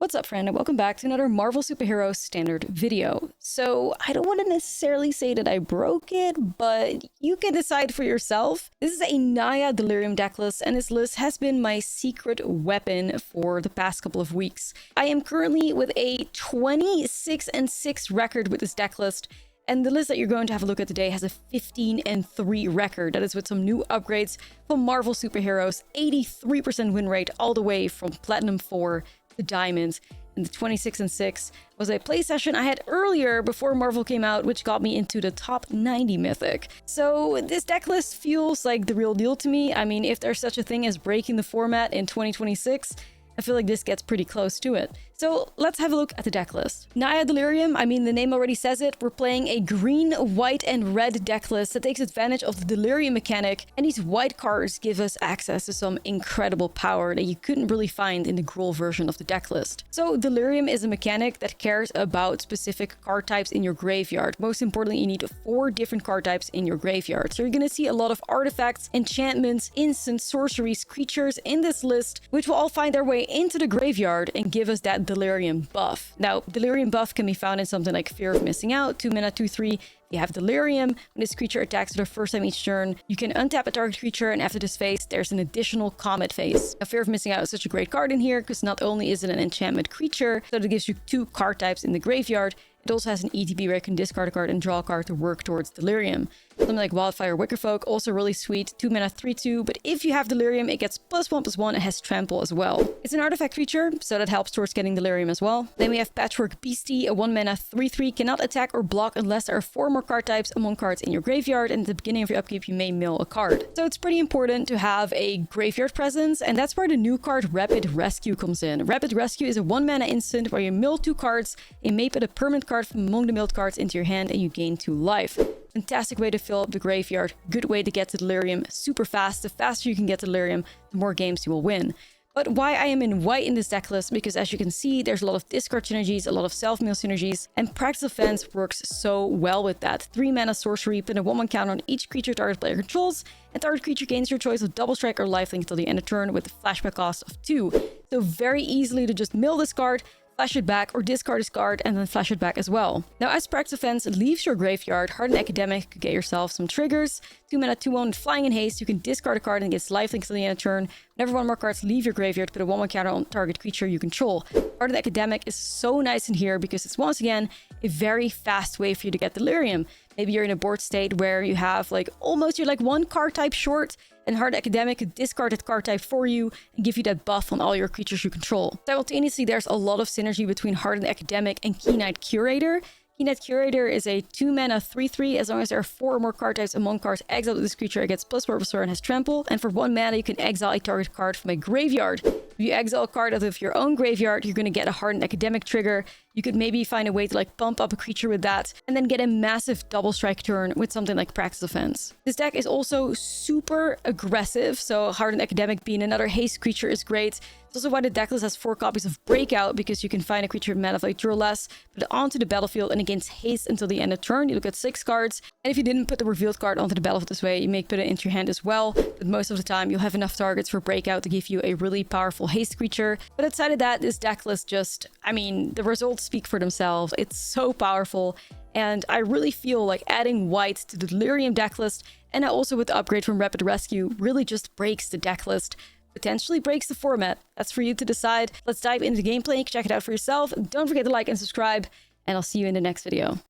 What's up, friend, and welcome back to another Marvel Superhero Standard video. So, I don't want to necessarily say that I broke it, but you can decide for yourself. This is a Naya Delirium deck list, and this list has been my secret weapon for the past couple of weeks. I am currently with a 26-6 record with this deck list, and the list that you're going to have a look at today has a 15-3 record. That is with some new upgrades from Marvel Superheroes, 83% win rate all the way from Platinum 4 to Diamond. And the 26-6 was a play session I had earlier before Marvel came out, which got me into the top 90 mythic. So this deck list feels like the real deal to me. I mean, if there's such a thing as breaking the format in 2026, I feel like this gets pretty close to it. So let's have a look at the deck list. Naya Delirium, I mean, the name already says it. We're playing a green, white, and red deck list that takes advantage of the Delirium mechanic, and these white cards give us access to some incredible power that you couldn't really find in the Gruul version of the deck list. So Delirium is a mechanic that cares about specific card types in your graveyard. Most importantly, you need 4 different card types in your graveyard. So you're gonna see a lot of artifacts, enchantments, instants, sorceries, creatures in this list, which will all find their way into the graveyard and give us that Delirium buff. Now, Delirium buff can be found in something like Fear of Missing Out, 2 mana, 2/3. You have Delirium. When this creature attacks for the first time each turn, you can untap a target creature, and after this phase, there's an additional Comet phase. Now, Fear of Missing Out is such a great card in here because not only is it an enchantment creature, so it gives you 2 card types in the graveyard, it also has an ETB where you can discard a card and draw a card to work towards Delirium. Something like Wildfire Wickerfolk, also really sweet, 2 mana, 3/2, but if you have Delirium, it gets +1/+1 and has Trample as well. It's an artifact creature, so that helps towards getting Delirium as well. Then we have Patchwork Beastie, a 1 mana, 3/3, cannot attack or block unless there are 4 more card types among cards in your graveyard, and at the beginning of your upkeep, you may mill a card. So it's pretty important to have a graveyard presence, and that's where the new card Rapid Rescue comes in. Rapid Rescue is a 1 mana instant where you mill 2 cards, and may put a permanent card from among the milled cards into your hand, and you gain 2 life. Fantastic way to fill up the graveyard. Good way to get to Delirium super fast. The faster you can get to Delirium, the more games you will win. But why I am in white in this deck list, because as you can see, there's a lot of discard synergies, a lot of self-mill synergies, and Practice Offense works so well with that. 3 mana sorcery, put a 1/1 counter on each creature target player controls, and target creature gains your choice of double strike or lifelink until the end of turn with a flashback cost of 2. So very easily to just mill this card, flash it back, or discard this card and then flash it back as well. Now, as Practice Offense leaves your graveyard, Hardened Academic could get yourself some triggers. 2 mana, 2/1 with Flying in Haste. You can discard a card and gets lifelink until the end of turn. Whenever 1 more cards leave your graveyard, put a 1/1 counter on target creature you control. Hardened Academic is so nice in here because it's once again a very fast way for you to get Delirium. Maybe you're in a board state where you have you're 1 card type short, and Hardened Academic could discard that card type for you and give you that buff on all your creatures you control. Simultaneously, there's a lot of synergy between Hardened Academic and Keen-Eyed Curator. Keen-Eyed Curator is a 2 mana 3/3. As long as there are 4 or more card types among cards exiled with this creature, it gets +4/+4 and has Trample. And for 1 mana, you can exile a target card from a graveyard. If you exile a card out of your own graveyard, you're going to get a Hardened Academic trigger. You could maybe find a way to pump up a creature with that, and then get a massive double strike turn with something like Practice Offense. This deck is also super aggressive, so Hardened Academic being another haste creature is great. It's also why the deck list has 4 copies of Breakout, because you can find a creature with mana value 2 or less, put it onto the battlefield, and it gains haste until the end of turn. You look at 6 cards, and if you didn't put the revealed card onto the battlefield this way, you may put it into your hand as well, but most of the time you'll have enough targets for Breakout to give you a really powerful haste creature. But outside of that, this deck list just, the results speak for themselves. It's so powerful, and I really feel like adding white to the Delirium deck list, and also with the upgrade from Rapid Rescue, really just breaks the deck list. Potentially breaks the format. That's for you to decide. Let's dive into the gameplay. You can check it out for yourself. Don't forget to like and subscribe, and I'll see you in the next video.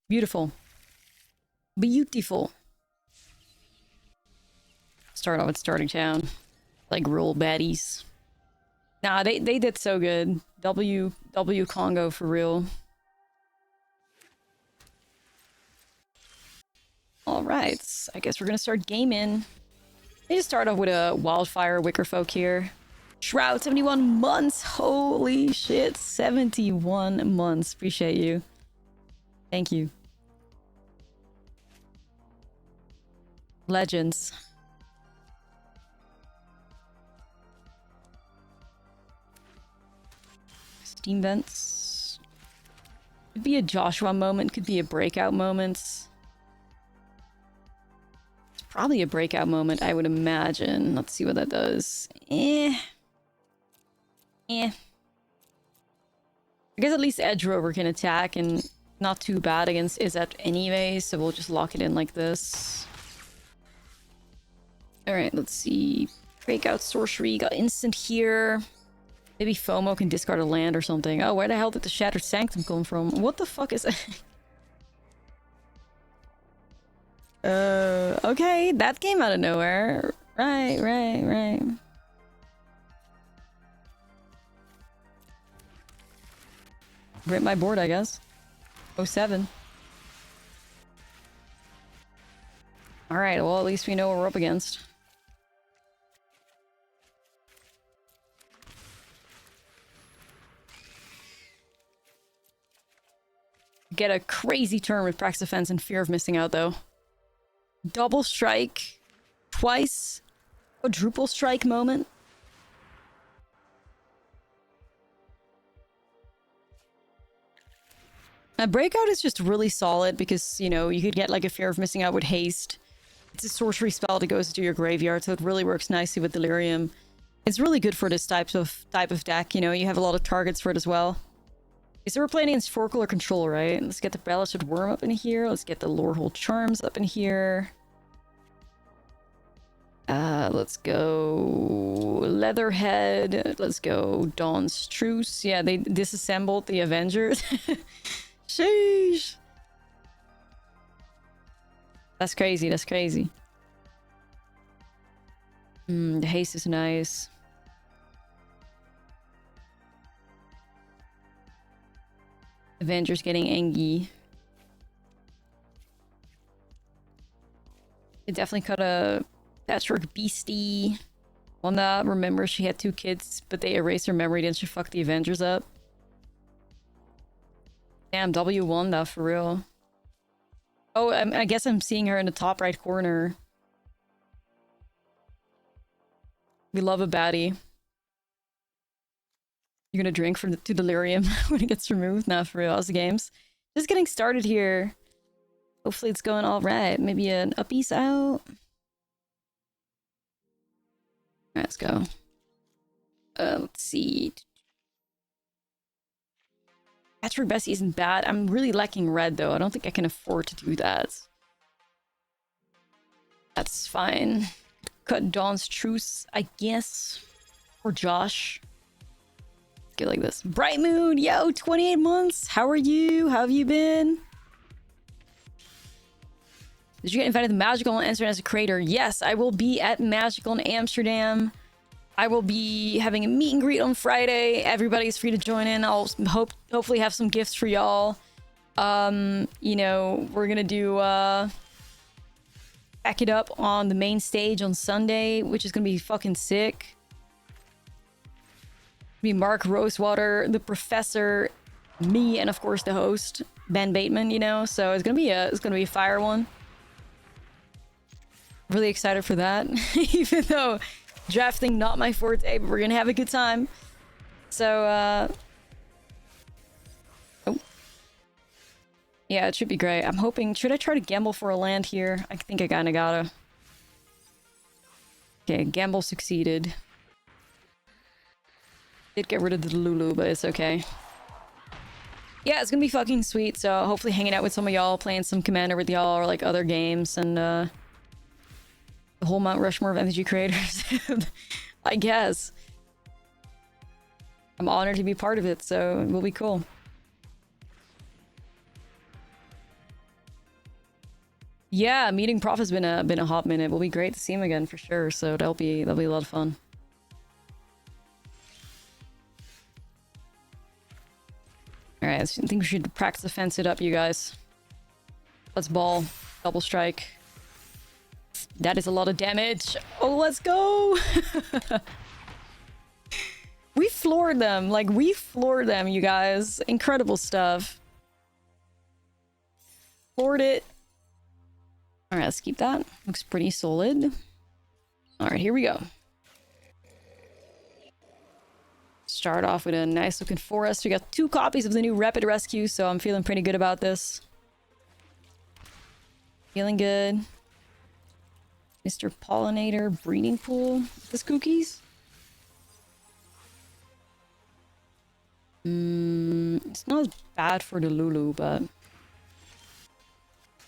Beautiful. Beautiful. Start off with Starting Town. Like Gruul baddies. Nah, they did so good. W Congo for real. Alright, I guess we're gonna start gaming. I just start off with a Wildfire Wickerfolk here. Shroud, 71 months! Holy shit, 71 months. Appreciate you. Thank you. Legends. Steam Vents. Could be a Joshua moment, could be a Breakout moment. Probably a Breakout moment, I would imagine. Let's see what that does. I guess at least Edge Rover can attack, and not too bad against Izzet anyway, so we'll just lock it in like this. Alright, let's see. Break out Sorcery, got instant here. Maybe FOMO can discard a land or something. Oh, where the hell did the Shattered Sanctum come from? What the fuck is that? Okay, that came out of nowhere. Right. Rip my board, I guess. 07. Alright, well, at least we know what we're up against. Get a crazy turn with Prax Defense and Fear of Missing Out, though. Double strike. Twice. Quadruple strike moment. Breakout is just really solid because, you know, you could get like a Fear of Missing Out with haste. It's a sorcery spell that goes into your graveyard, so it really works nicely with Delirium. It's really good for this type of deck, you know, you have a lot of targets for it as well. So we're playing against Forkle or Control, right? Let's get the Ballasted Worm up in here. Let's get the Lorehold Charms up in here. Let's go Leatherhead. Let's go Dawn's Truce. Yeah, they disassembled the Avengers. Sheesh. That's crazy, that's crazy. The haste is nice. Avengers getting Engi. It definitely cut a Patchwork Beastie. Wanda remembers she had 2 kids, but they erased her memory, didn't she fuck the Avengers up? Damn, W Wanda, for real. Oh, I guess I'm seeing her in the top right corner. We love a baddie. You're gonna drink to Delirium when it gets removed? Nah, for real, how's the games? Just getting started here. Hopefully it's going alright. Maybe an uppies out. Alright, let's go. Let's see. Patchwork Bessie isn't bad. I'm really lacking red, though. I don't think I can afford to do that. That's fine. Cut Dawn's Truce, I guess. Or Josh. Get like this. Bright Moon, yo, 28 months. How are you? How have you been? Did you get invited to Magical and Amsterdam as a creator? Yes, I will be at Magical in Amsterdam. I will be having a meet and greet on Friday. Everybody's free to join in. I'll hopefully have some gifts for y'all. You know, we're gonna do back it up on the main stage on Sunday, which is gonna be fucking sick. Be Mark Rosewater, the professor, me, and of course the host, Ben Bateman, you know, so it's gonna be a fire one. Really excited for that. Even though drafting not my forte, but we're gonna have a good time. So oh. Yeah, it should be great. I'm hoping, should I try to gamble for a land here? I think I kinda gotta. Okay, gamble succeeded. Did get rid of the Lulu, but it's okay. Yeah, it's gonna be fucking sweet, so hopefully hanging out with some of y'all, playing some Commander with y'all, or like other games, and the whole Mount Rushmore of MTG creators. I guess. I'm honored to be part of it, so it will be cool. Yeah, meeting Prof has been a hot minute. It will be great to see him again for sure, so that'll be a lot of fun. Alright, I think we should practice defense it up, you guys. Let's ball. Double strike. That is a lot of damage. Oh, let's go! We floored them. Like, we floored them, you guys. Incredible stuff. Floored it. Alright, let's keep that. Looks pretty solid. Alright, here we go. Start off with a nice looking forest. We got 2 copies of the new Rapid Rescue, so I'm feeling pretty good about this. Feeling good. Mr. Pollinator Breeding Pool. This cookies? It's not as bad for the Lulu, but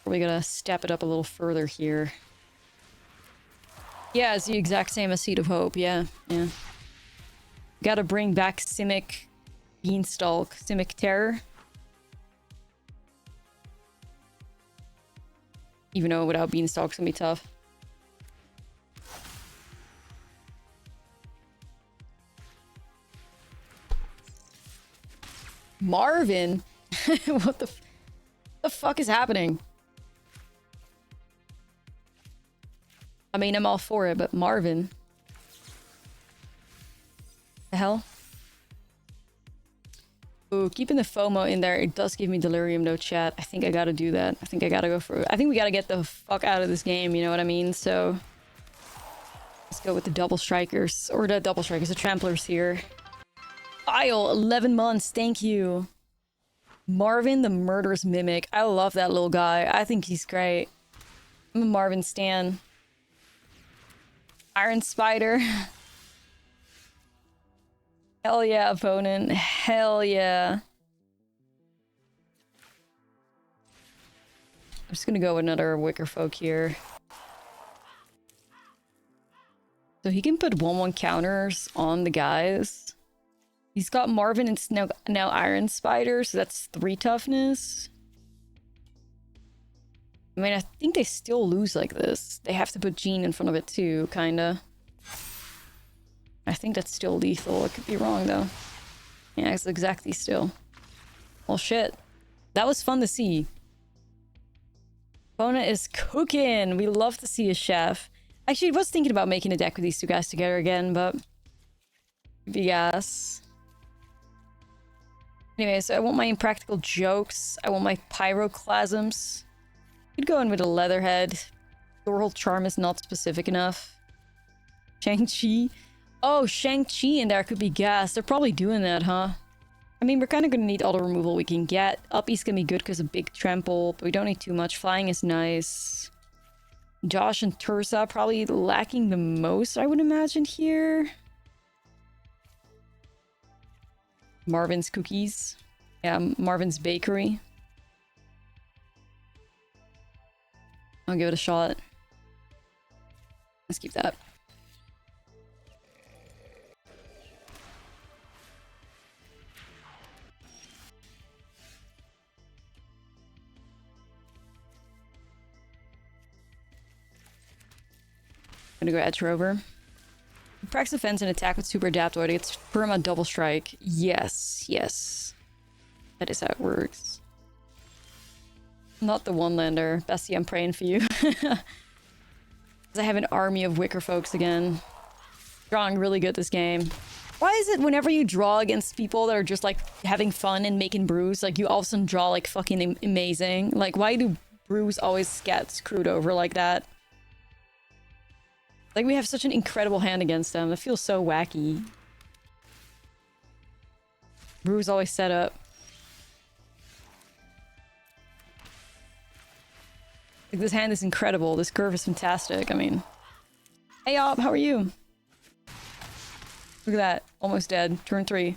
we gotta step it up a little further here. Yeah, it's the exact same as Seed of Hope. Yeah. Gotta bring back Simic Beanstalk, Simic Terror. Even though without Beanstalk's gonna be tough. Marvin? What the fuck is happening? I mean, I'm all for it, but Marvin? The hell? Ooh, keeping the FOMO in there, it does give me Delirium though, chat. I think I gotta do that. I think I gotta go for it. I think we gotta get the fuck out of this game, you know what I mean? So let's go with the double strikers. Or the double strikers, the tramplers here. Isle, 11 months, thank you. Marvin the Murderous Mimic. I love that little guy. I think he's great. I'm a Marvin stan. Iron Spider. Hell yeah, opponent. Hell yeah. I'm just gonna go with another Wicker Folk here. So he can put 1/1 counters on the guys. He's got Marvin and now Iron Spider, so that's 3 toughness. I mean, I think they still lose like this. They have to put Jean in front of it too, kinda. I think that's still lethal. I could be wrong though. Yeah, it's exactly still. Well, shit. That was fun to see. Bona is cooking. We love to see a chef. Actually, I was thinking about making a deck with these two guys together again, but yes. Anyway, so I want my Impractical Jokes. I want my Pyroclasms. Could go in with a Leatherhead. Thorhold Charm is not specific enough. Shang-Chi. Oh, Shang-Chi in there could be gas. They're probably doing that, huh? I mean, we're kind of going to need all the removal we can get. Uppy's going to be good because of big trample, but we don't need too much. Flying is nice. Josh and Tursa probably lacking the most, I would imagine, here. Marvin's Cookies. Yeah, Marvin's Bakery. I'll give it a shot. Let's keep that. I'm gonna go Edge Rover. Practice offense and attack with Super Adaptoid. It's perma double strike. Yes, yes. That is how it works. Not the one-lander. Bestie, I'm praying for you. I have an army of Wicker Folks again. Drawing really good this game. Why is it whenever you draw against people that are just like having fun and making brews, like you all of a sudden draw like fucking amazing? Like, why do brews always get screwed over like that? Like, we have such an incredible hand against them. It feels so wacky. Brew's always set up. Like, this hand is incredible. This curve is fantastic. I mean... Hey, Ob, how are you? Look at that. Almost dead. Turn 3.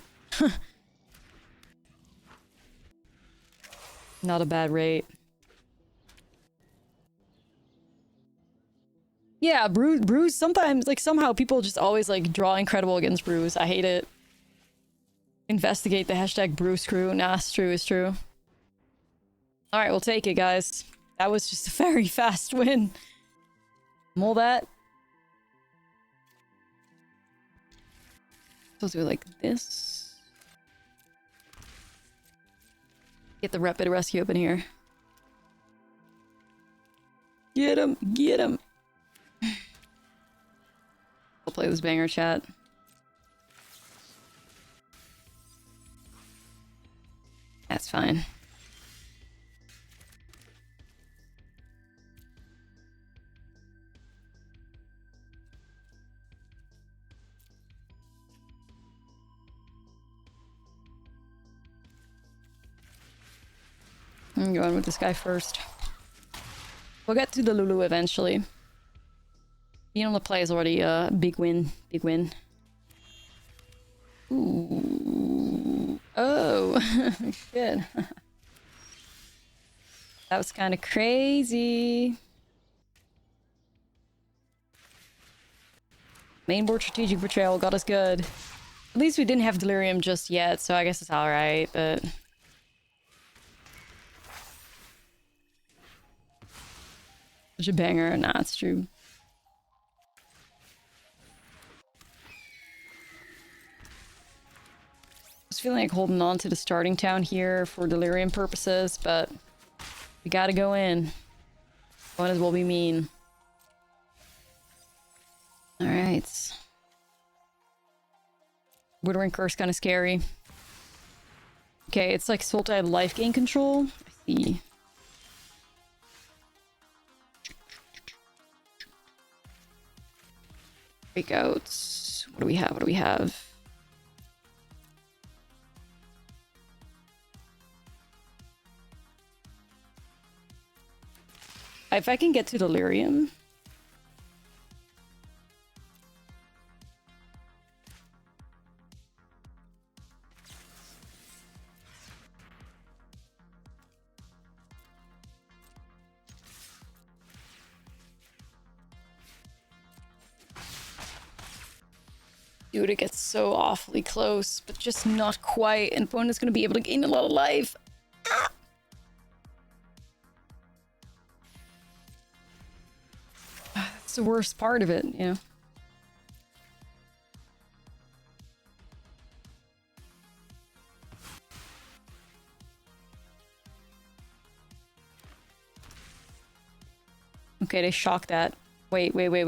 Not a bad rate. Yeah, brews sometimes, like, somehow people just always, like, draw incredible against brews. I hate it. Investigate the hashtag brew screw. Nah, it's true, it's true. Alright, we'll take it, guys. That was just a very fast win. Mull that. Let's do it like this. Get the Rapid Rescue up in here. Get him! Get him! I'll play this banger, chat. That's fine. I'm going with this guy first. We'll get to the Lulu eventually. Being on the play is already a big win. Big win. Ooh. Oh, good. That was kind of crazy. Mainboard strategic betrayal got us good. At least we didn't have Delirium just yet, so I guess it's alright, but... Such a banger. Nah, it's true. I was feeling like holding on to the starting town here for Delirium purposes, but... We gotta go in. Might as well be mean. Alright. Withering Curse kind of scary. Okay, it's like Sultai life gain control. I see. Breakouts. What do we have? What do we have? If I can get to Delirium. Dude, it gets so awfully close, but just not quite. And opponent's gonna be able to gain a lot of life. Ah! That's the worst part of it, you know. Okay, they shocked that. Wait. Wait. Wait.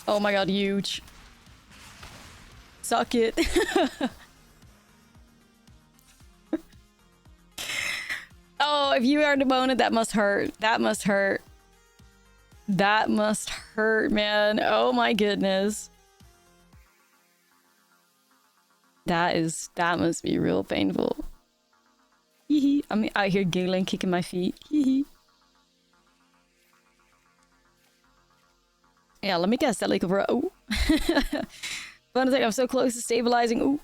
Oh my god, huge. Suck it. Oh, if you are demoted, that must hurt. That must hurt. That must hurt, man. Oh my goodness. That must be real painful. Hee I'm out here giggling, kicking my feet. Hee. Yeah, let me guess that like over. Oh. Fun thing, I'm so close to stabilizing. Ooh.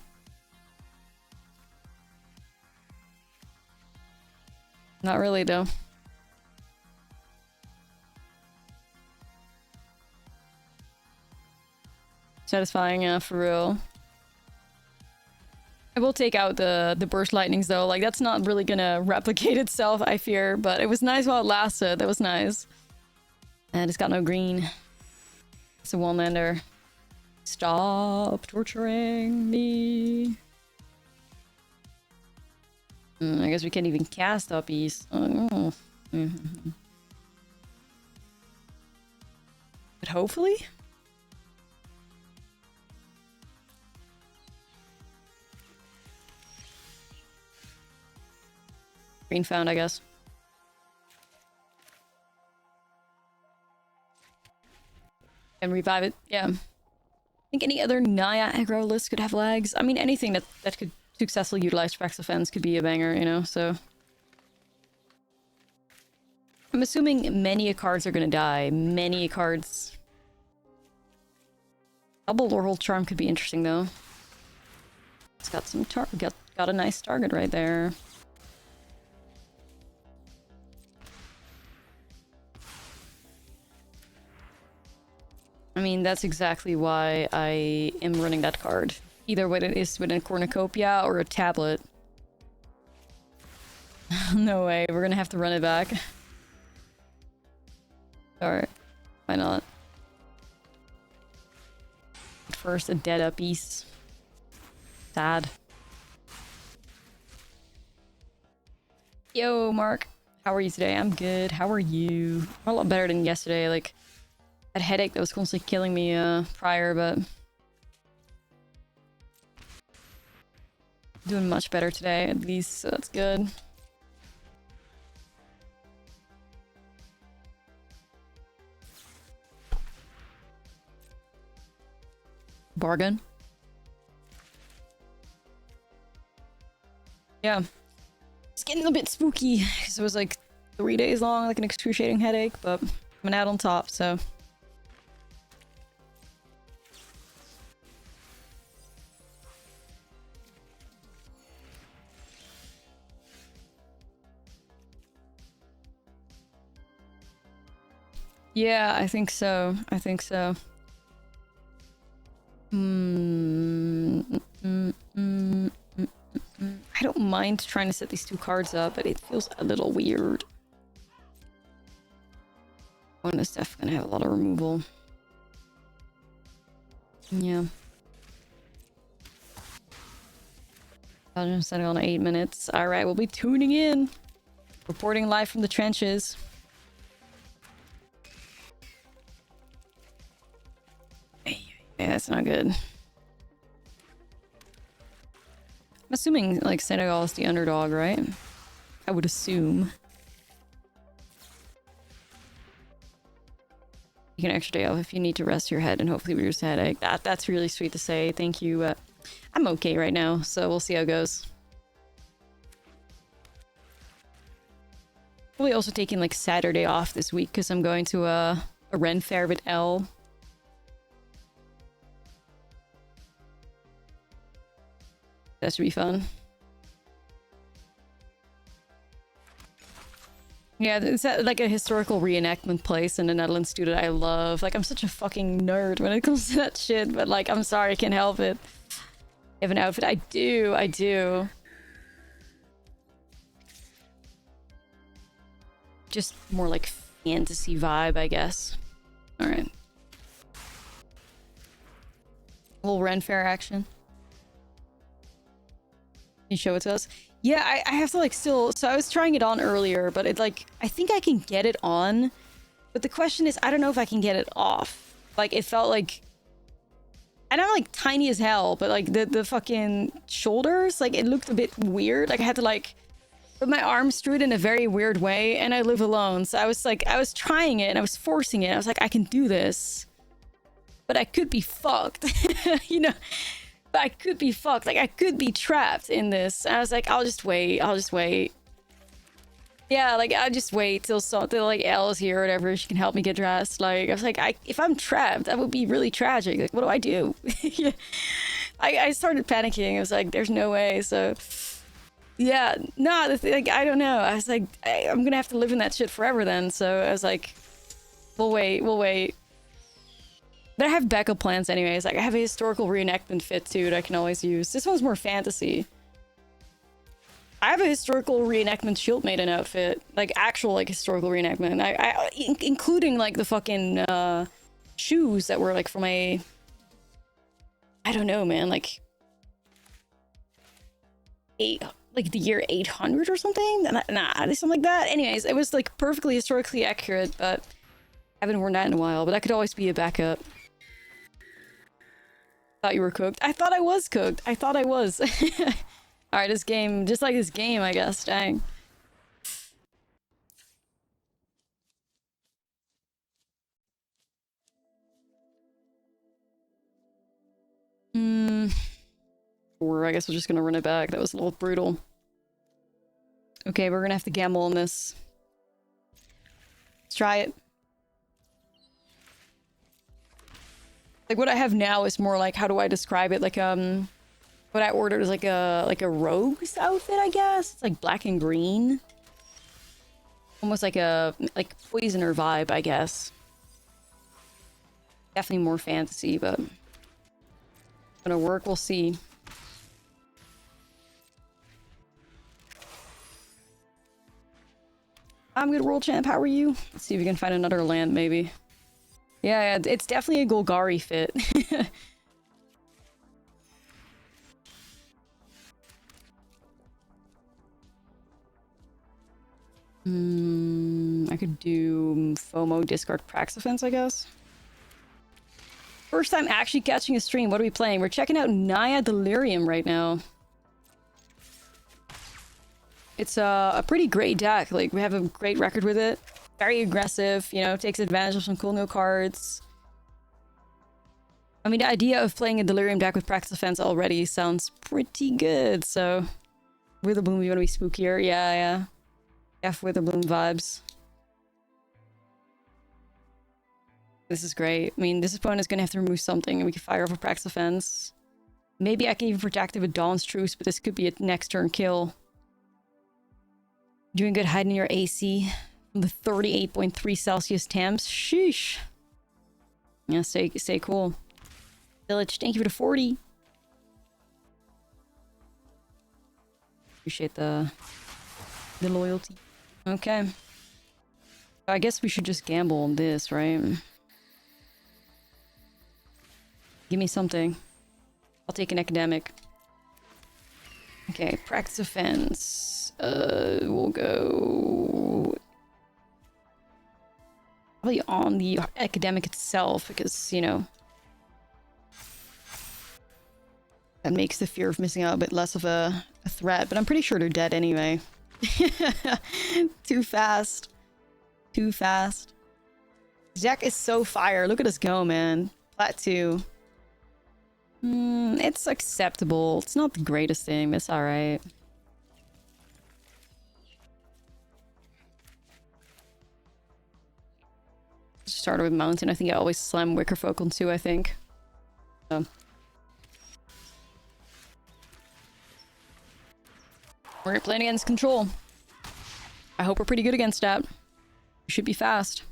Not really though. Satisfying, yeah, for real. I will take out the burst lightnings though, like that's not really gonna replicate itself, I fear, but it was nice while it lasted. That was nice. And it's got no green. It's a one-lander. Stop torturing me. I guess we can't even cast uppies. Oh. But hopefully? Green found, I guess. And revive it, yeah. I think any other Naya aggro list could have lags. I mean, anything that could successfully utilize Trax Offense could be a banger, you know, so... I'm assuming many cards are gonna die. Many cards. Double Lorehold Charm could be interesting, though. It's got some got a nice target right there. I mean, that's exactly why I am running that card. Either way it is with a cornucopia or a tablet. No way, we're gonna have to run it back. Alright, why not? First, a dead up piece. Sad. Yo, Mark. How are you today? I'm good. How are you? I'm a lot better than yesterday. Like, that headache that was constantly killing me prior, but... Doing much better today, at least, so that's good. Bargain. Yeah. It's getting a bit spooky, because it was like 3 days long, like an excruciating headache, but I'm out on top, so... Yeah, I think so. I think so. I don't mind trying to set these two cards up, but it feels a little weird. One is definitely gonna have a lot of removal. Yeah. I'll just set it on 8 minutes. Alright, we'll be tuning in. Reporting live from the trenches. Yeah, that's not good. I'm assuming, like, Senegal is the underdog, right? I would assume. You can extra day off if you need to rest your head and hopefully reduce the headache. That's really sweet to say. Thank you. I'm okay right now, so we'll see how it goes. Probably also taking like Saturday off this week because I'm going to a Ren fair with Elle. That should be fun. Yeah, it's like a historical reenactment place in the Netherlands too that I love. Like, I'm such a fucking nerd when it comes to that shit, but like, I'm sorry, I can't help it. You have an outfit? I do. Just more like fantasy vibe, I guess. Alright. A little Ren Fair action. Can you show it to us? Yeah, I have to like still... So I was trying it on earlier, but it like... I think I can get it on. But the question is, I don't know if I can get it off. Like, it felt like... And I'm like tiny as hell, but like the fucking shoulders, like it looked a bit weird. Like I had to like... put my arms through it in a very weird way, and I live alone, so I was like, I was trying it and I was forcing it. I was like, I can do this, but I could be fucked. You know, but I could be fucked. Like I could be trapped in this. And I was like, I'll just wait. Yeah, like I'll just wait till like Elle's here or whatever. She can help me get dressed. Like I was like, if I'm trapped, that would be really tragic. Like, what do I do? Yeah. I started panicking. I was like, there's no way. So. Yeah, no, like, I don't know. I was like, I'm gonna have to live in that shit forever then. So I was like, we'll wait. But I have backup plans anyways. Like, I have a historical reenactment fit too that I can always use. This one's more fantasy. I have a historical reenactment shield maiden outfit. Like, actual, like, historical reenactment. Including, like, the fucking, shoes that were, like, from a... I don't know, man, like... like the year 800 or something? Nah, something like that. Anyways, it was like perfectly historically accurate, but I haven't worn that in a while, but that could always be a backup. Thought you were cooked. I thought I was cooked. I thought I was. Alright, this game, just like this game, I guess. Dang. Or I guess we're just gonna run it back. That was a little brutal. Okay, we're gonna have to gamble on this. Let's try it. Like, what I have now is more like, how do I describe it? Like, what I ordered is like a rogue's outfit, I guess. It's like black and green. Almost like a poisoner vibe, I guess. Definitely more fantasy, but gonna work, we'll see. I'm good, world champ. How are you? Let's see if we can find another land, maybe. Yeah, it's definitely a Golgari fit. I could do FOMO discard Prax Offense, I guess. First time actually catching a stream. What are we playing? We're checking out Naya Delirium right now. It's a pretty great deck. Like, we have a great record with it. Very aggressive, you know, takes advantage of some cool new cards. I mean, the idea of playing a Delirium deck with Practice Offense already sounds pretty good, so... Witherbloom, you want to be spookier? Yeah. F Witherbloom vibes. This is great. I mean, this opponent is going to have to remove something, and we can fire off a Practice Offense. Maybe I can even protect it with Dawn's Truce, but this could be a next turn kill. Doing good hiding your AC. The 38.3 Celsius temps. Sheesh. Yeah, stay cool. Village, thank you for the 40. Appreciate the loyalty. Okay. I guess we should just gamble on this, right? Give me something. I'll take an academic. Okay, practice offense. We'll go probably on the academic itself because, you know, that makes the fear of missing out a bit less of a threat, but I'm pretty sure they're dead anyway. Too fast. Too fast. Jack is so fire. Look at us go, man. Plat 2. It's acceptable. It's not the greatest thing, but it's alright. Started with Mountain. I think I always slam Wickerfolk on 2, I think. So. We're playing against control. I hope we're pretty good against that. We should be fast.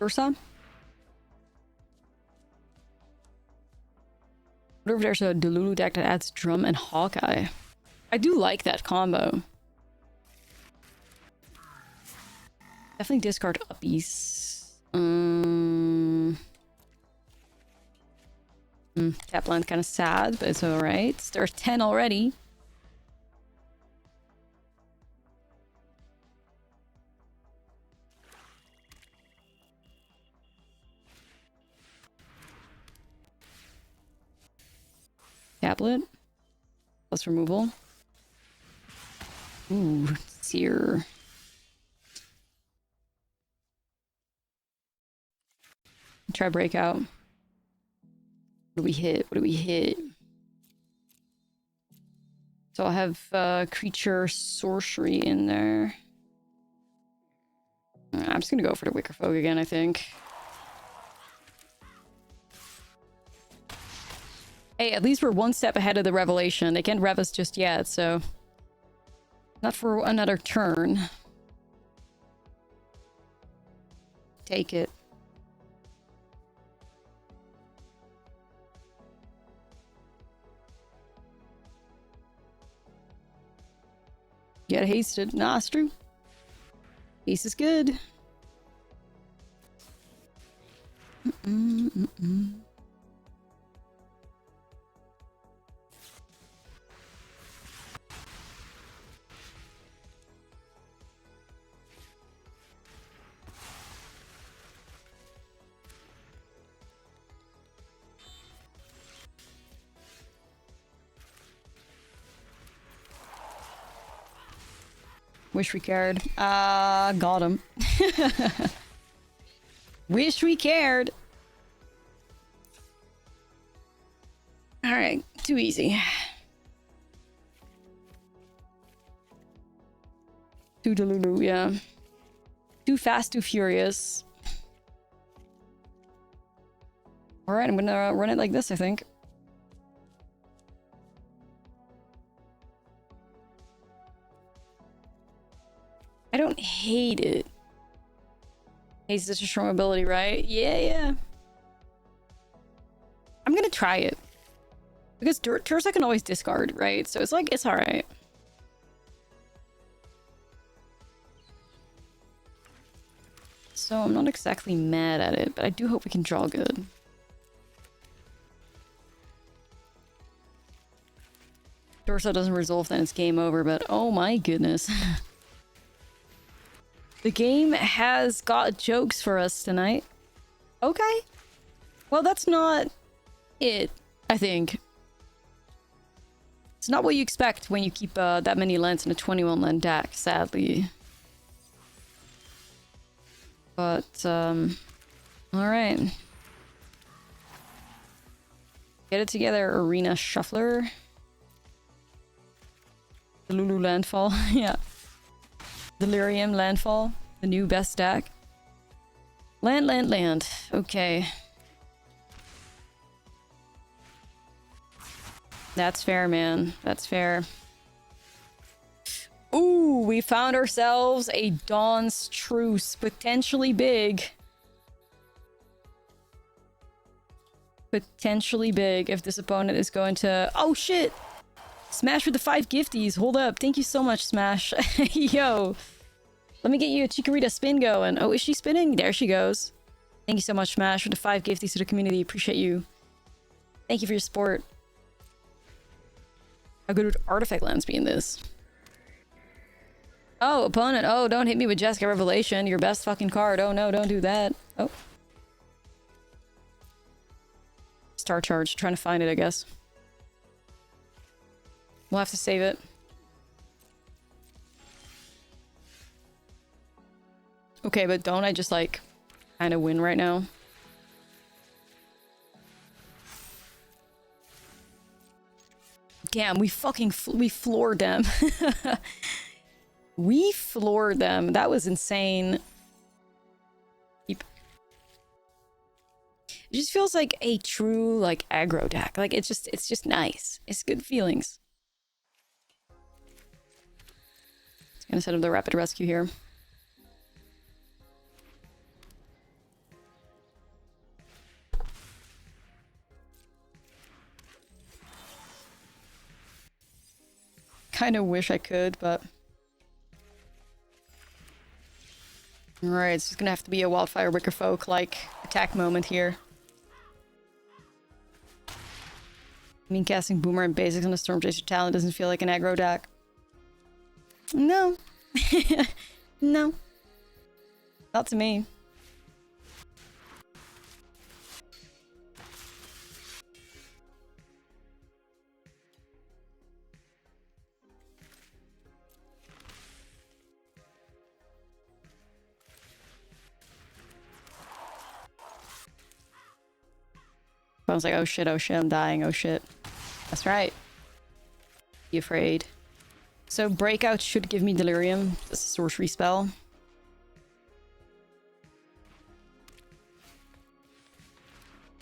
Ursa? What if there's a Delulu deck that adds Drum and Hawkeye? I do like that combo. Definitely discard Uppies. Tap land kind of sad, but it's alright. There's 10 already. Tablet. Plus removal. Ooh, Seer. Try breakout. What do we hit? What do we hit? So I'll have creature sorcery in there. I'm just gonna go for the Wickerfolk again, I think. Hey, at least we're one step ahead of the Revelation. They can't rev us just yet, so... Not for another turn. Take it. Get hasted. Nah, it's true. Haste is good. Wish we cared. Got him. Wish we cared. Alright, too easy. Too Delulu, yeah. Too fast, too furious. Alright, I'm gonna run it like this, I think. I don't hate it. Hey, such a strong ability, right? Yeah. I'm gonna try it. Because Tursa can always discard, right? So it's like, it's alright. So I'm not exactly mad at it, but I do hope we can draw good. Tursa doesn't resolve, then it's game over, but oh my goodness. The game has got jokes for us tonight. Okay. Well, that's not it, I think. It's not what you expect when you keep that many lands in a 21 land deck, sadly. But, alright. Get it together, Arena Shuffler. The Lulu Landfall, yeah. Delirium, Landfall, the new best deck. Land. Okay. That's fair, man. That's fair. Ooh, we found ourselves a Dawn's Truce. Potentially big. Potentially big if this opponent is going to... Oh, shit! Smash with the 5 gifties. Hold up. Thank you so much, Smash. Yo. Let me get you a Chikorita spin going. Oh, is she spinning? There she goes. Thank you so much, Smash, for the 5 gifties to the community. Appreciate you. Thank you for your support. How good would Artifact Lands be in this? Oh, opponent. Oh, don't hit me with Jessica Revelation. Your best fucking card. Oh, no, don't do that. Oh. Star Charge. Trying to find it, I guess. We'll have to save it. Okay, but don't I just, like, kind of win right now? Damn, we fucking we floored them. We floored them. That was insane. It just feels like a true, like, aggro deck. Like, it's just nice. It's good feelings. Just gonna set up the rapid rescue here. Kind of wish I could, but... Alright, it's just gonna have to be a Wildfire Wickerfolk, like, attack moment here. I mean, casting Boomerang Basics on a Storm Chaser talent doesn't feel like an aggro deck. No. No. Not to me. I was like, oh shit, I'm dying, oh shit. That's right. Be afraid. So Breakout should give me Delirium. This is a sorcery spell.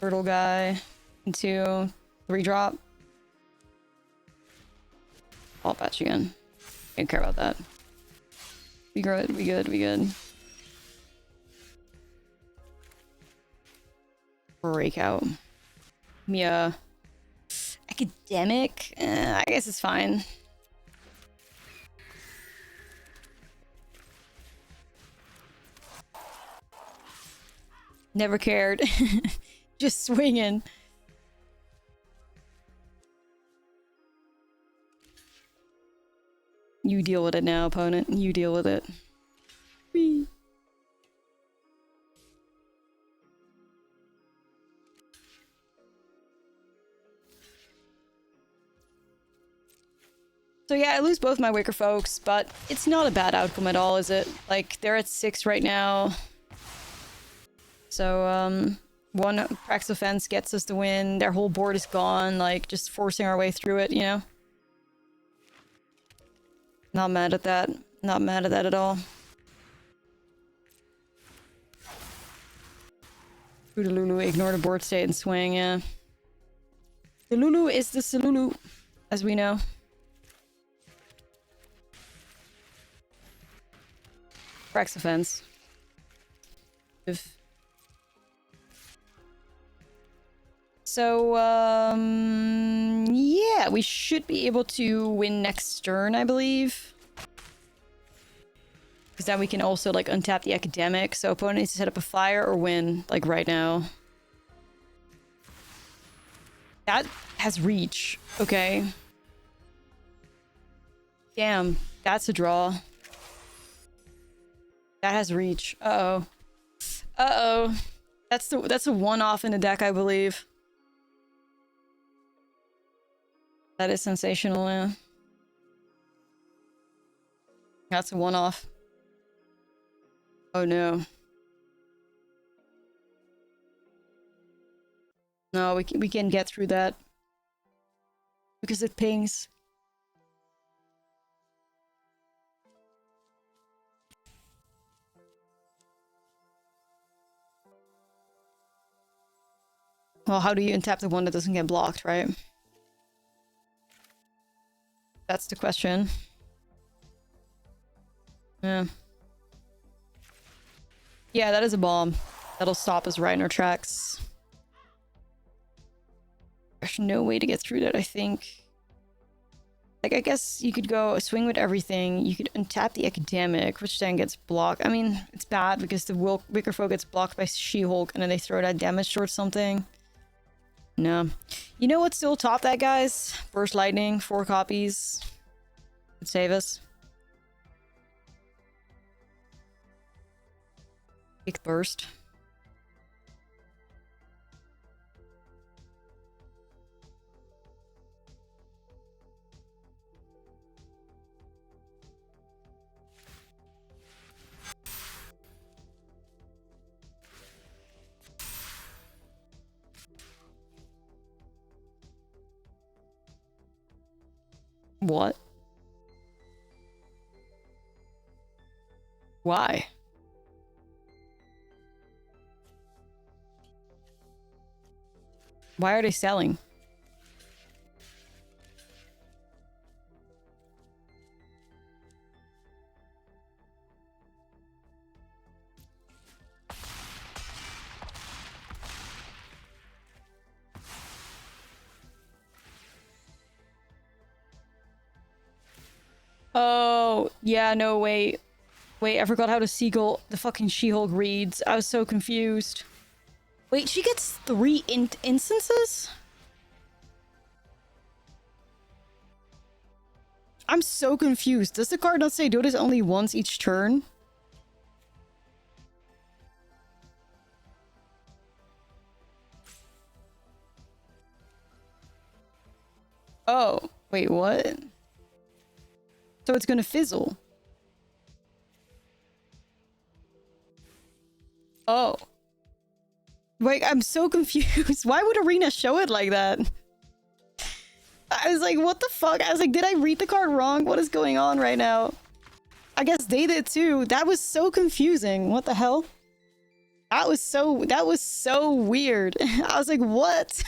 Turtle guy. Into 3-drop. I'll patch again. Don't care about that. We good, we good, we good. Breakout. Mia. Academic? I guess it's fine. Never cared. Just swinging. You deal with it now, opponent. You deal with it. Whee. So yeah, I lose both my Wicker folks, but it's not a bad outcome at all, is it? Like, they're at 6 right now. So, one Prax Offense gets us the win. Their whole board is gone, like, just forcing our way through it, you know? Not mad at that. Not mad at that at all. Lulu, ignore the board state and swing, yeah. The Lulu is the Salulu, as we know. Prax Offense. So, yeah, we should be able to win next turn, I believe. Because then we can also, like, untap the Academic. So opponent needs to set up a fire or win, like, right now. That has reach. Okay. Damn, that's a draw. That has reach. Uh-oh. Uh-oh. That's a one-off in the deck, I believe. That is sensational, yeah. That's a one-off. Oh no. No, we can get through that. Because it pings. Well, how do you untap the one that doesn't get blocked, right? That's the question. Yeah. Yeah, that is a bomb. That'll stop us right in our tracks. There's no way to get through that, I think. Like, I guess you could go swing with everything. You could untap the academic, which then gets blocked. I mean, it's bad because the Wickerfolk gets blocked by She-Hulk and then they throw that damage towards something. No. You know what's still top that, guys? Burst Lightning, 4 copies. Could save us. Big burst. What? Why? Why are they selling? Oh, yeah, no, wait. Wait, I forgot how the Seagull, the fucking She-Hulk reads. I was so confused. Wait, she gets 3 instances? I'm so confused. Does the card not say do this only once each turn? Oh, wait, what? So it's gonna fizzle. Oh. Wait, I'm so confused. Why would Arena show it like that? I was like, what the fuck? I was like, did I read the card wrong? What is going on right now? I guess they did too. That was so confusing. What the hell? That was so weird. I was like, what?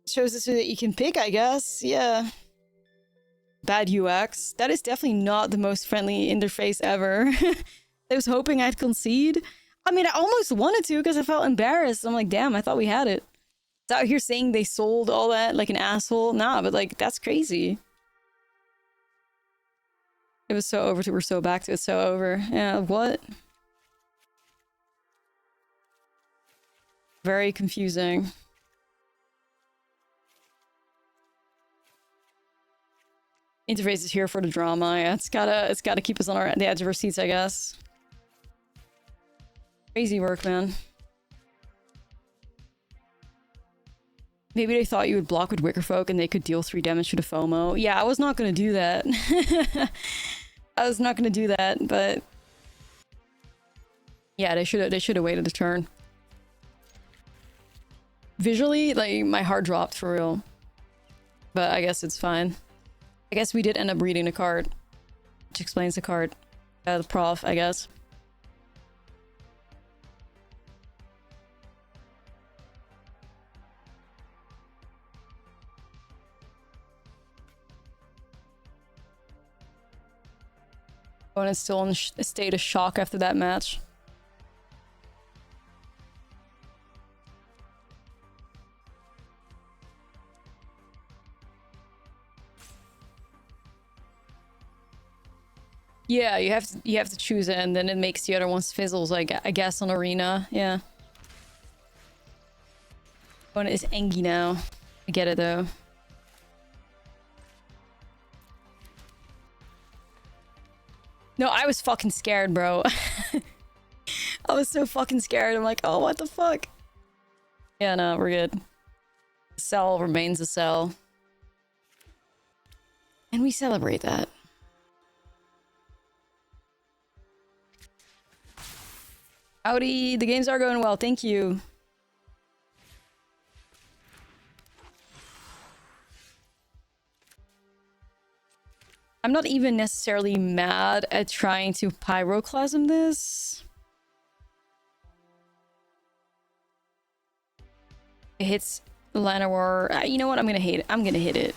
Shows us so that you can pick, I guess. Yeah. Bad UX. That is definitely not the most friendly interface ever. I was hoping I'd concede. I mean, I almost wanted to because I felt embarrassed. I'm like, damn, I thought we had it. It's out here saying they sold all that like an asshole. Nah, but like, that's crazy. It was so over. We're so back to it. So over. Yeah, what? Very confusing. Interface is here for the drama. Yeah, it's gotta keep us on the edge of our seats, I guess. Crazy work, man. Maybe they thought you would block with Wickerfolk and they could deal 3 damage to the FOMO. Yeah, I was not gonna do that. I was not gonna do that, but yeah, they should have waited a turn. Visually, like, my heart dropped for real. But I guess it's fine. I guess we did end up reading the card, which explains the card. The prof, I guess. Oh, and it's still in a state of shock after that match. Yeah, you have to choose it, and then it makes the other ones fizzles. I guess on Arena, yeah. One is Engie now. I get it though. No, I was fucking scared, bro. I was so fucking scared. I'm like, oh, what the fuck? Yeah, no, we're good. The cell remains a cell. And we celebrate that. Howdy, the games are going well, thank you. I'm not even necessarily mad at trying to pyroclasm this. It hits Llanowar. You know what? I'm gonna hate it. I'm gonna hit it.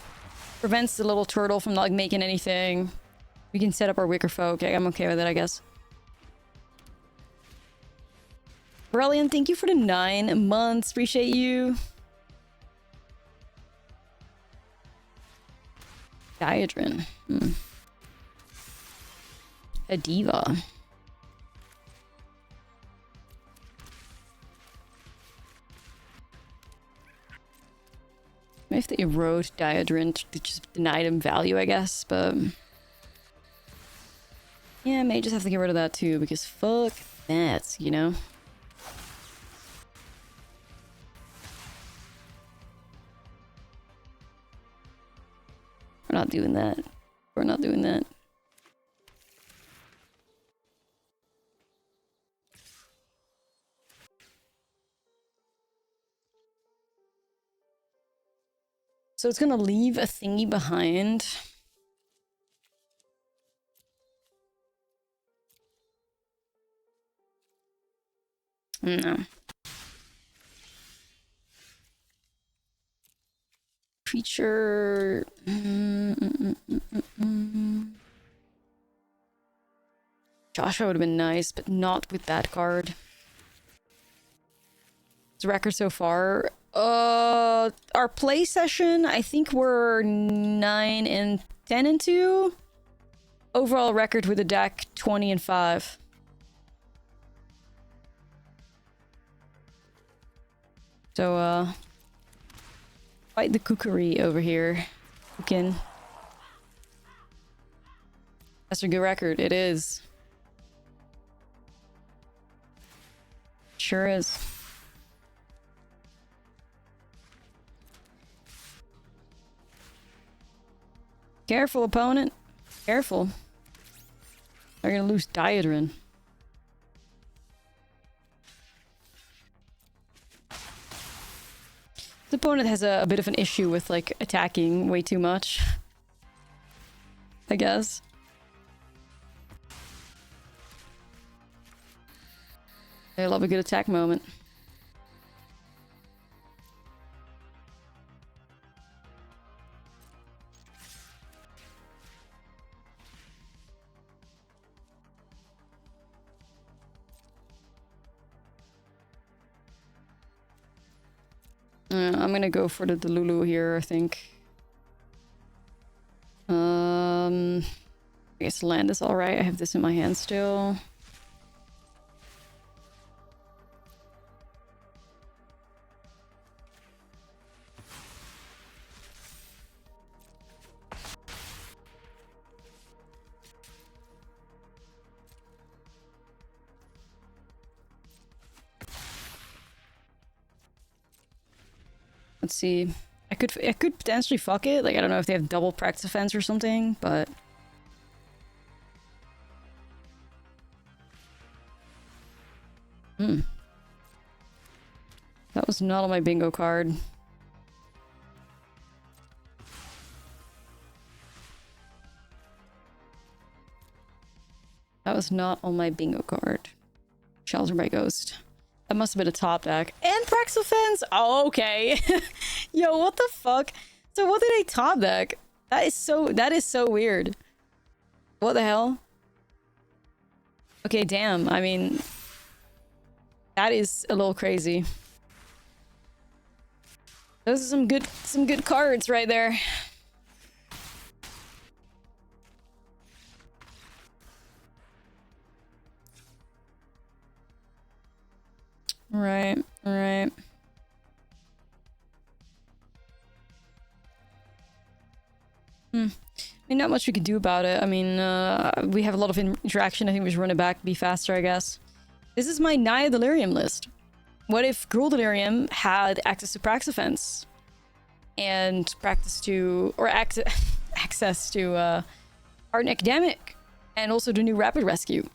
Prevents the little turtle from like making anything. We can set up our Wicker Folk. I'm okay with it, I guess. Brilliant. Thank you for the 9 months. Appreciate you. Diadrin. A diva. I have to erode Diadrin to just deny him value, I guess, but... yeah, I may just have to get rid of that too, because fuck that, you know? We're not doing that. We're not doing that. So it's gonna leave a thingy behind. No. Creature... Joshua would have been nice, but not with that card. It's a record so far. Our play session, I think we're 9 and 10 and 2. Overall record with the deck, 20 and 5. So, fight the cookery over here. Cookin'. That's a good record. It is. Sure is. Careful, opponent. Careful. They're gonna lose Diadrin. The opponent has a bit of an issue with, like, attacking way too much. I guess. They love a good attack moment. I'm gonna go for the Delulu here, I think. I guess land is alright. I have this in my hand still. Let's see. I could potentially fuck it. Like, I don't know if they have double practice offense or something, but... That was not on my bingo card. That was not on my bingo card. Shelter by Ghost. That must have been a top deck. And Prax Offense! Oh, okay. Yo, what the fuck? So what did I top deck? That is so weird. What the hell? Okay, damn. I mean... that is a little crazy. Those are some good cards right there. Right. I mean, not much we could do about it. I mean, we have a lot of interaction. I think we should run it back, be faster, I guess. This is my Naya Delirium list. What if Gruul Delirium had access to Prax Offense? And access to Art and Academic? And also the new Rapid Rescue.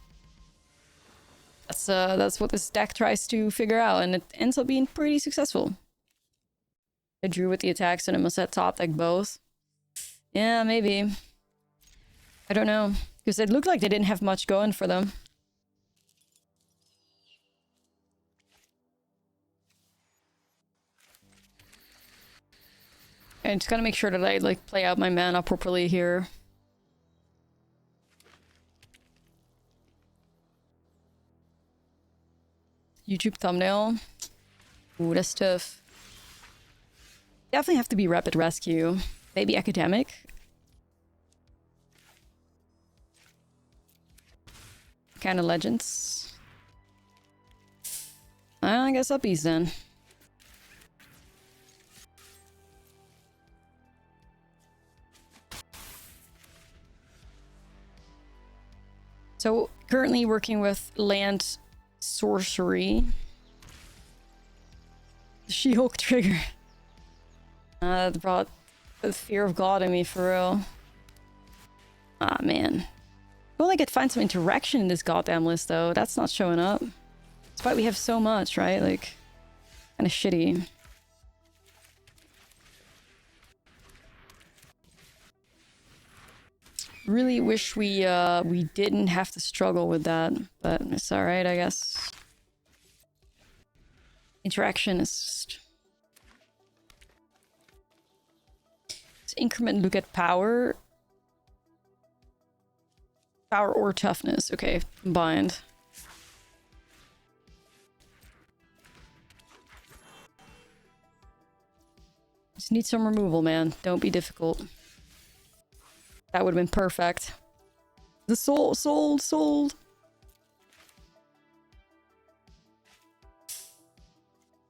That's what this deck tries to figure out, and it ends up being pretty successful. I drew with the attacks, and it must have top deck both. Yeah, maybe. I don't know. Because it looked like they didn't have much going for them. I just gotta make sure that I, like, play out my mana properly here. YouTube thumbnail. Ooh, that's tough. Definitely have to be Rapid Rescue. Maybe Academic. Kind of Legends. I guess Uppies then. So, currently working with land sorcery. She-Hulk trigger. That brought the fear of God in me for real. Ah, man. If only I could find some interaction in this goddamn list, though. That's not showing up. That's why we have so much, right? Like, kind of shitty. Really wish we didn't have to struggle with that, but it's alright, I guess. Interaction is just... Let's increment look at power. Power or toughness. Okay, combined. Just need some removal, man. Don't be difficult. That would have been perfect. The sold.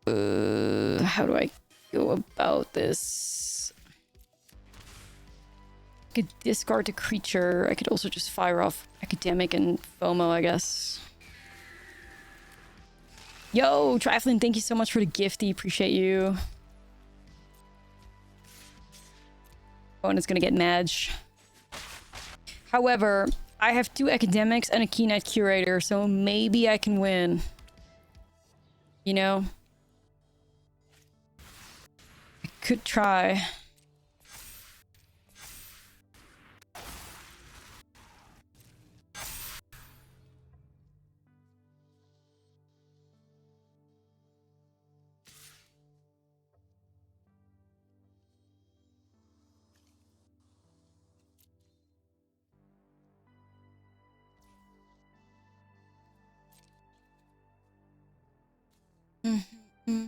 How do I go about this? I could discard a creature. I could also just fire off Academic and FOMO, I guess. Yo, Triflin, thank you so much for the gifty. Appreciate you. Oh, and it's gonna get Madge. However, I have 2 Academics and a Keen-Eyed Curator, so maybe I can win. You know? I could try.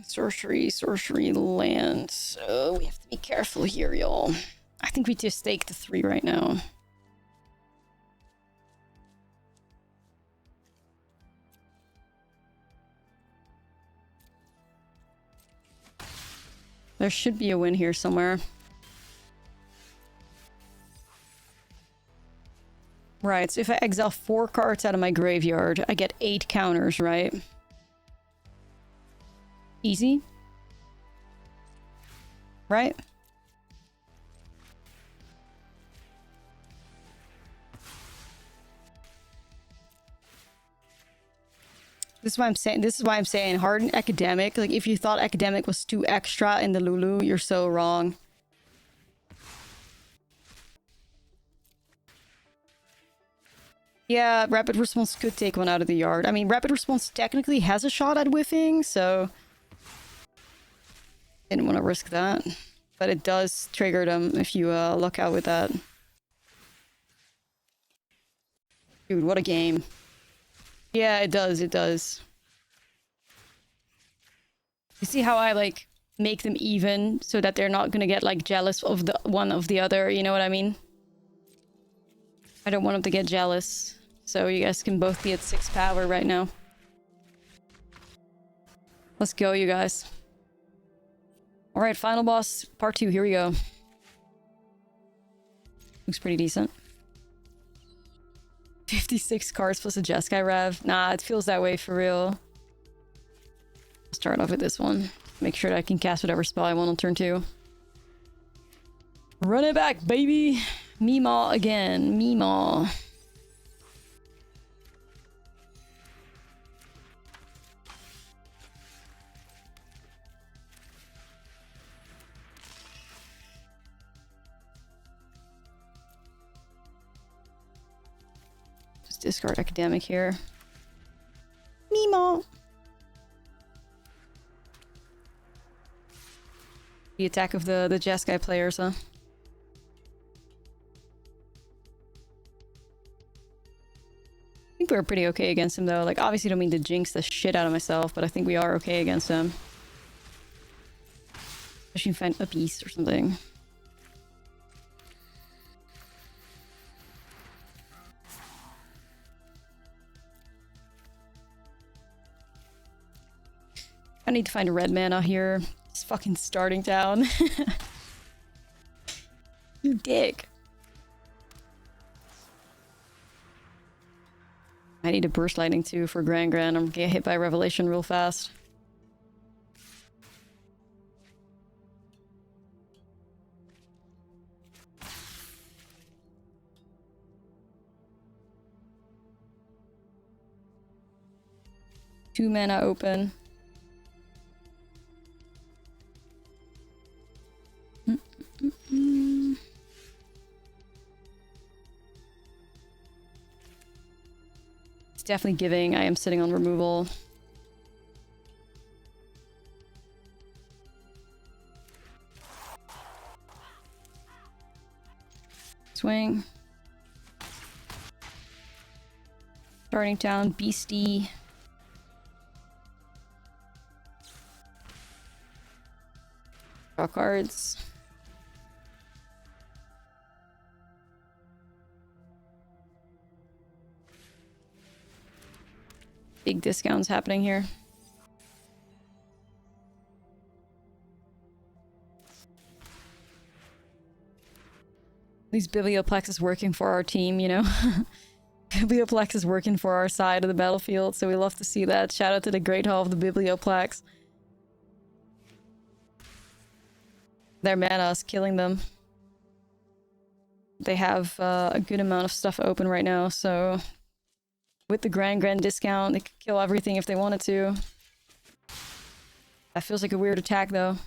Sorcery land. So we have to be careful here, y'all. I think we just take the 3 right now. There should be a win here somewhere. Right, so if I exile 4 cards out of my graveyard, I get 8 counters, right? Easy. Right? This is why I'm saying hardened Academic. Like, if you thought Academic was too extra in the Lulu, you're so wrong. Yeah, Rapid Response could take one out of the yard. I mean, Rapid Response technically has a shot at whiffing, so... Didn't want to risk that. But it does trigger them if you luck out with that. Dude, what a game. Yeah, it does, it does. You see how I, like, make them even so that they're not gonna get, like, jealous of the one of the other, you know what I mean? I don't want them to get jealous. So you guys can both be at 6 power right now. Let's go, you guys. Alright, final boss, part 2, here we go. Looks pretty decent. 56 cards plus a Jeskai Rev. Nah, it feels that way for real. I'll start off with this one. Make sure that I can cast whatever spell I want on turn 2. Run it back, baby! Meemaw again. Meemaw. Just discard Academic here. Meemaw. The attack of the Jeskai players, huh? I think we're pretty okay against him, though. Like, obviously don't mean to jinx the shit out of myself, but I think we are okay against him. I should find a beast or something. I need to find a red mana here. It's fucking starting down. You dick. I need a burst lightning too for Gran. I'm gonna get hit by Revelation real fast. Two mana open. It's definitely giving. I am sitting on removal. Swing. Starting down, beastie. Draw cards. Big discounts happening here. At least Biblioplex is working for our team, you know? Biblioplex is working for our side of the battlefield, so we love to see that. Shout out to the Great Hall of the Biblioplex. Their mana is killing them. They have a good amount of stuff open right now, so... With the Gran discount, they could kill everything if they wanted to. That feels like a weird attack, though.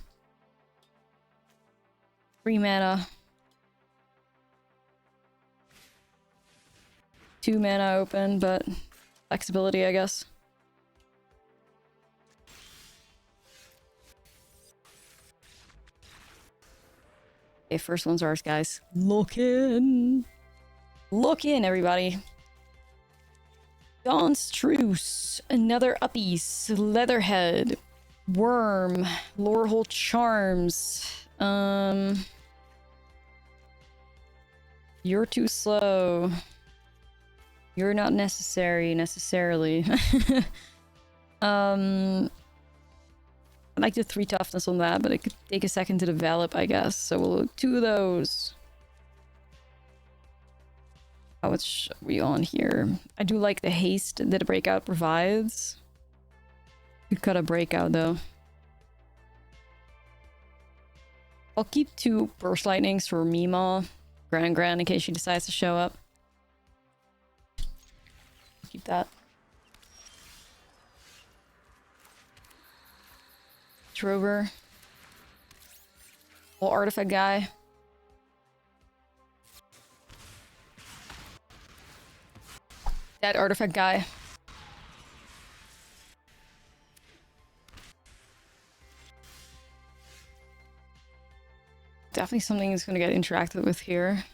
3 mana. 2 mana open, but flexibility, I guess. Okay, first one's ours, guys. Look in! Look in, everybody! Dawn's Truce, another Uppies, Leatherhead, Worm, Lorehold Charms, you're too slow. You're not necessarily. I like the 3 toughness on that, but it could take a second to develop, I guess. So we'll do 2 of those. How much are we on here? I do like the haste that a breakout provides. Could cut a breakout though. I'll keep 2 burst lightnings for Mima, Gran in case she decides to show up. Keep that. Trover. Little artifact guy. That artifact guy. Definitely something that's going to get interacted with here.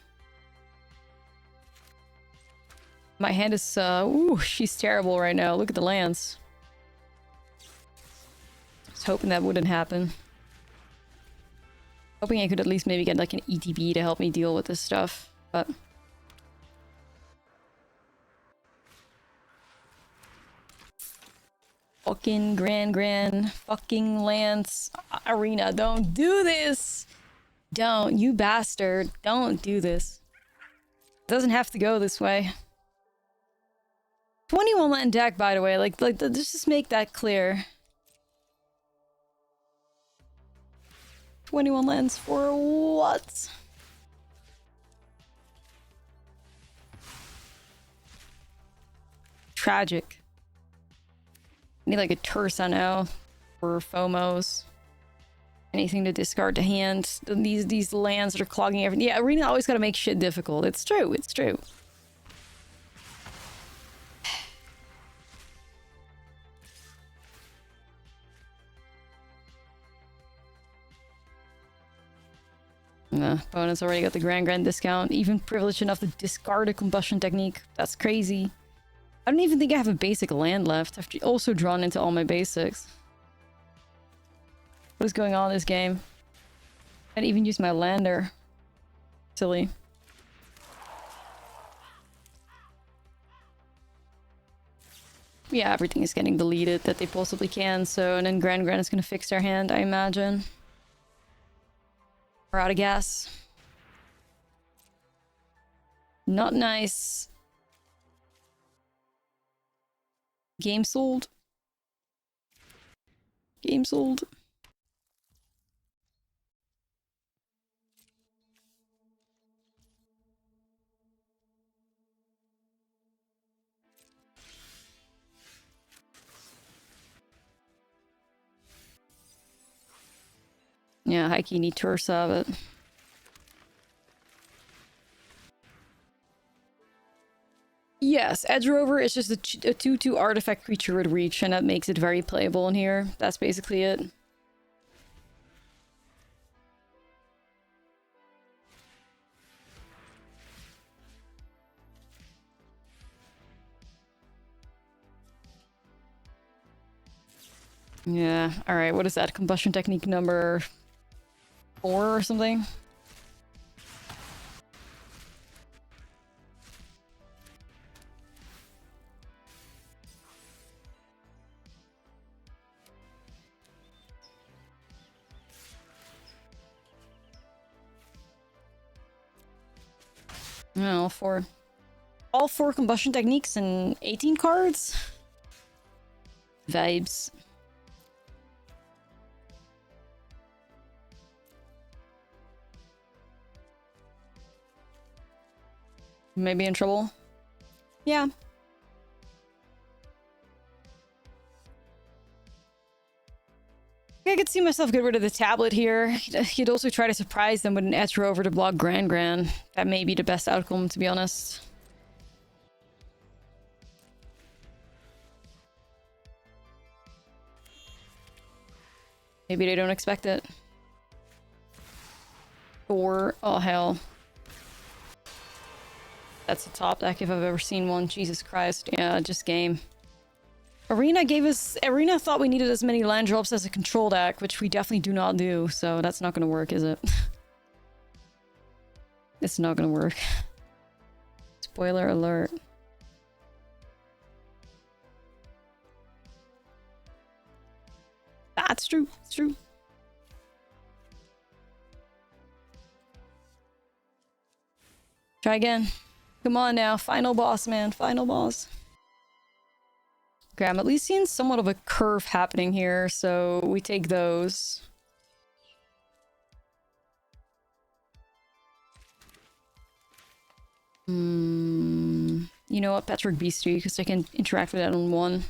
My hand is, ooh, she's terrible right now. Look at the lands. I was hoping that wouldn't happen. Hoping I could at least maybe get like an ETB to help me deal with this stuff, but... Fucking Gran, fucking Lance, Arena, don't do this! Don't, you bastard, don't do this. It doesn't have to go this way. 21 land deck, by the way, like just make that clear. 21 lands for what? Tragic. I need like a Tursa now for FOMOs. Anything to discard to hand. These lands that are clogging everything. Yeah, Arena always gotta make shit difficult. It's true, it's true. Nah, opponent's already got the Grand discount. Even privileged enough to discard a combustion technique. That's crazy. I don't even think I have a basic land left. I've also drawn into all my basics. What is going on in this game? I didn't even use my lander. Silly. Yeah, everything is getting deleted that they possibly can, so... And then Grand is gonna fix their hand, I imagine. We're out of gas. Not nice. Game sold. Game sold. Yeah, Heike need Tursa of it. Yes, Edge Rover is just a 2/2 artifact creature with reach, and that makes it very playable in here. That's basically it. Yeah, alright, what is that? Combustion technique number 4 or something? No, all four combustion techniques and 18 cards? Vibes. Maybe in trouble? Yeah. I could see myself get rid of the tablet here. You'd also try to surprise them with an Edge Rover to block Grand. That may be the best outcome, to be honest. Maybe they don't expect it. Or, oh hell. That's the top deck if I've ever seen one. Jesus Christ. Yeah, just game. Arena thought we needed as many land drops as a control deck, which we definitely do not do, so that's not gonna work, is it? It's not gonna work. Spoiler alert. That's true. It's true. Try again. Come on now. Final boss, man. Final boss. Okay, I'm at least seeing somewhat of a curve happening here, so we take those. You know what? Petric Beastie, because I can interact with that on one.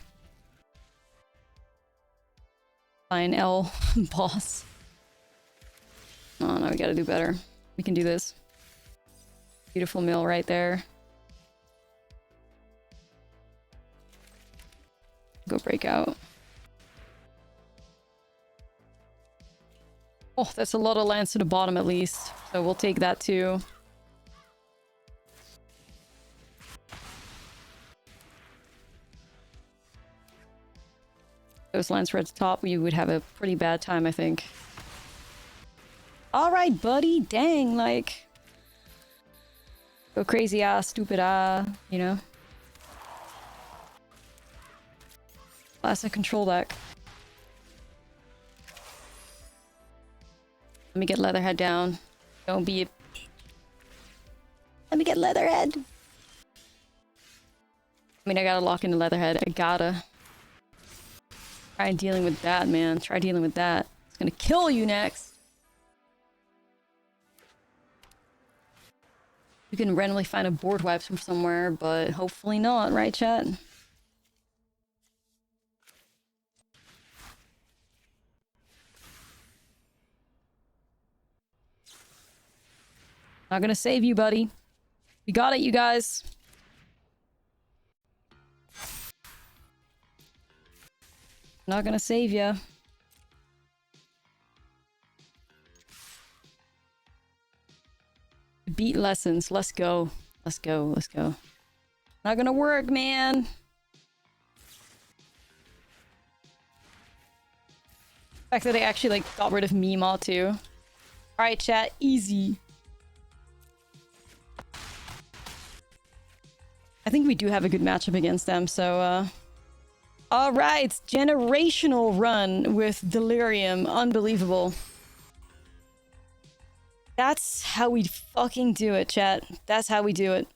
Fine, L. Boss. Oh no, we gotta do better. We can do this. Beautiful mill right there. Go break out. Oh, that's a lot of lands to the bottom at least. So we'll take that too. Those lands were at the top, we would have a pretty bad time, I think. Alright, buddy. Dang, like... Go crazy, stupid, you know? Classic control deck. Let me get Leatherhead down. Don't be a... Let me get Leatherhead! I mean, I gotta lock into Leatherhead. I gotta. Try dealing with that, man. Try dealing with that. It's gonna kill you next. You can randomly find a board wipe from somewhere, but hopefully not, right, chat? Not gonna save you, buddy. You got it, you guys. Not gonna save ya. Beat lessons. Let's go. Let's go. Let's go. Not gonna work, man. The fact that I actually like got rid of Meemaw too. Alright, chat. Easy. I think we do have a good matchup against them, so alright, generational run with Delirium. Unbelievable. That's how we fucking do it, chat. That's how we do it.